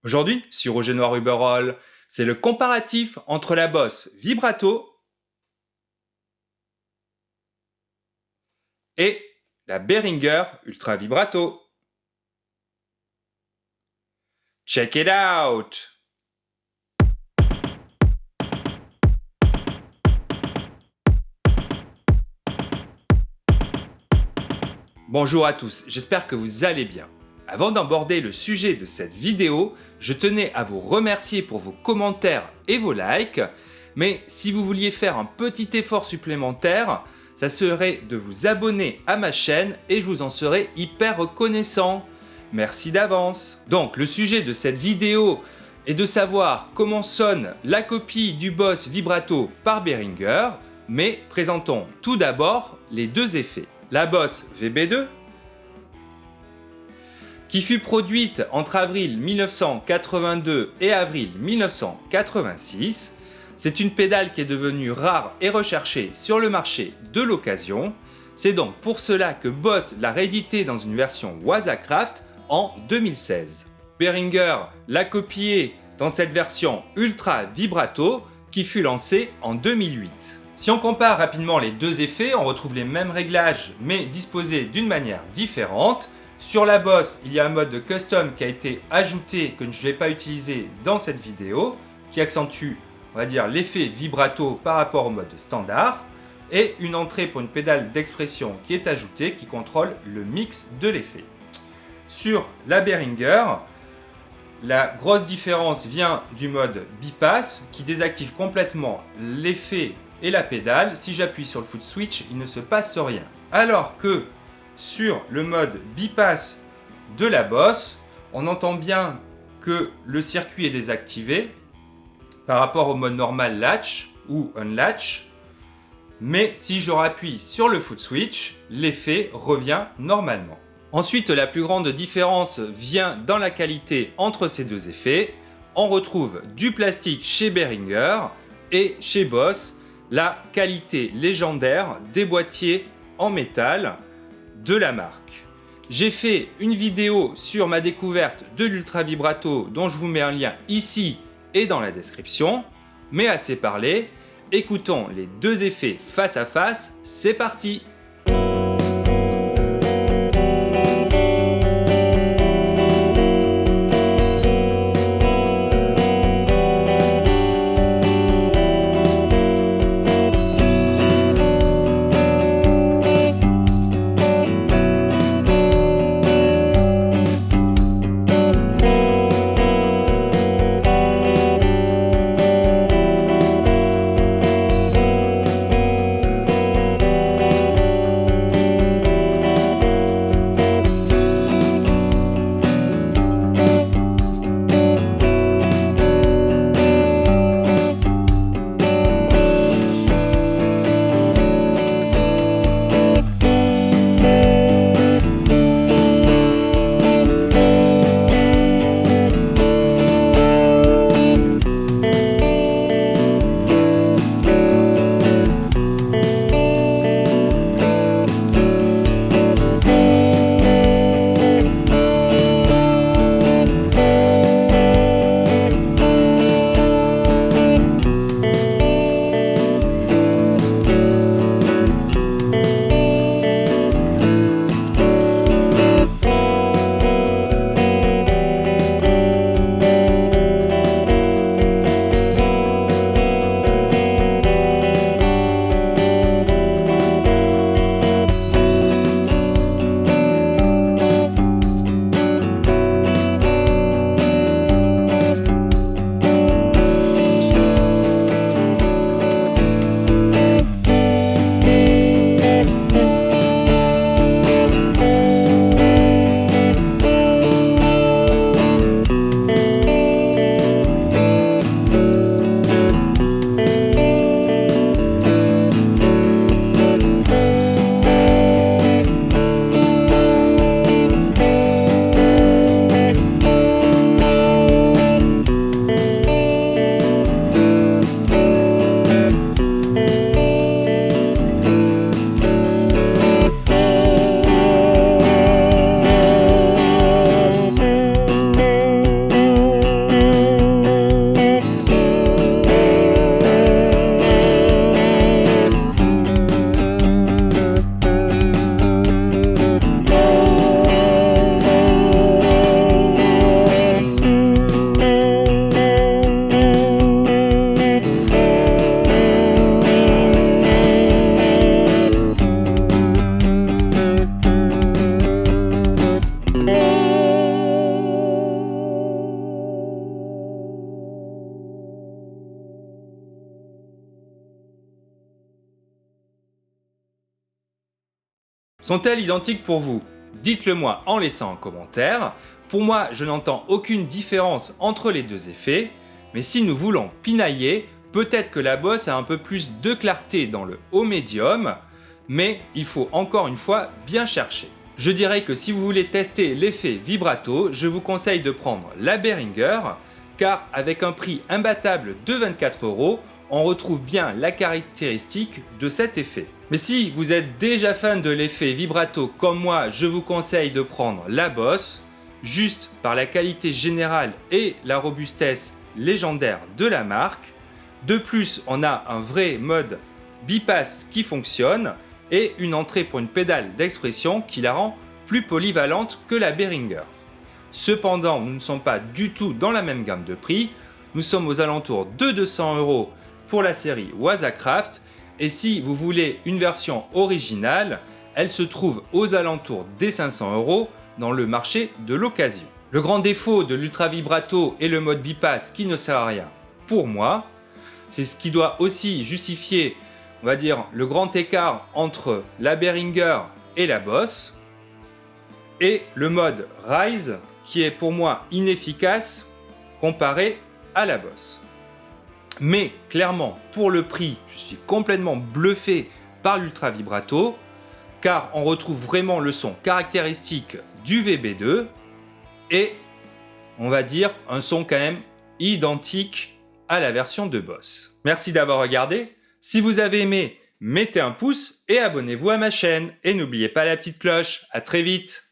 Aujourd'hui, sur Roger Noir Uberall, c'est le comparatif entre la Boss Vibrato et la Behringer Ultra Vibrato. Check it out! Bonjour à tous, j'espère que vous allez bien. Avant d'aborder le sujet de cette vidéo, je tenais à vous remercier pour vos commentaires et vos likes, mais si vous vouliez faire un petit effort supplémentaire, ça serait de vous abonner à ma chaîne et je vous en serais hyper reconnaissant. Merci d'avance. Donc le sujet de cette vidéo est de savoir comment sonne la copie du Boss Vibrato par Behringer, mais présentons tout d'abord les deux effets. La Boss VB2, qui fut produite entre avril 1982 et avril 1986. C'est une pédale qui est devenue rare et recherchée sur le marché de l'occasion. C'est donc pour cela que Boss l'a réédité dans une version Wazacraft en 2016. Behringer l'a copié dans cette version Ultra Vibrato qui fut lancée en 2008. Si on compare rapidement les deux effets, on retrouve les mêmes réglages mais disposés d'une manière différente. Sur la Boss, il y a un mode de custom qui a été ajouté que je ne vais pas utiliser dans cette vidéo, qui accentue, on va dire, l'effet vibrato par rapport au mode standard, et une entrée pour une pédale d'expression qui est ajoutée, qui contrôle le mix de l'effet. Sur la Behringer, la grosse différence vient du mode bypass, qui désactive complètement l'effet et la pédale. Si j'appuie sur le foot switch, il ne se passe rien. Alors que sur le mode bypass de la Boss, on entend bien que le circuit est désactivé par rapport au mode normal latch ou unlatch, mais si je rappuie sur le foot switch, l'effet revient normalement. Ensuite, la plus grande différence vient dans la qualité entre ces deux effets. On retrouve du plastique chez Behringer et chez Boss, la qualité légendaire des boîtiers en métal de la marque. J'ai fait une vidéo sur ma découverte de l'Ultra Vibrato dont je vous mets un lien ici et dans la description, mais assez parlé, écoutons les deux effets face à face, c'est parti! Sont-elles identiques pour vous? Dites-le moi en laissant un commentaire. Pour moi, je n'entends aucune différence entre les deux effets, mais si nous voulons pinailler, peut-être que la Boss a un peu plus de clarté dans le haut médium, mais il faut encore une fois bien chercher. Je dirais que si vous voulez tester l'effet vibrato, je vous conseille de prendre la Behringer, car avec un prix imbattable de 24 €, on retrouve bien la caractéristique de cet effet. Mais si vous êtes déjà fan de l'effet vibrato comme moi, je vous conseille de prendre la Boss, juste par la qualité générale et la robustesse légendaire de la marque. De plus, on a un vrai mode bipass qui fonctionne et une entrée pour une pédale d'expression qui la rend plus polyvalente que la Behringer. Cependant, nous ne sommes pas du tout dans la même gamme de prix. Nous sommes aux alentours de 200 € pour la série Wazacraft, et si vous voulez une version originale, elle se trouve aux alentours des 500 € dans le marché de l'occasion. Le grand défaut de l'Ultra Vibrato est le mode bipass qui ne sert à rien pour moi. C'est ce qui doit aussi justifier, on va dire, le grand écart entre la Behringer et la Boss. Et le mode Rise qui est pour moi inefficace comparé à la Boss. Mais clairement, pour le prix, je suis complètement bluffé par l'Ultra Vibrato, car on retrouve vraiment le son caractéristique du VB2 et on va dire un son quand même identique à la version de Boss. Merci d'avoir regardé. Si vous avez aimé, mettez un pouce et abonnez-vous à ma chaîne. Et n'oubliez pas la petite cloche. À très vite.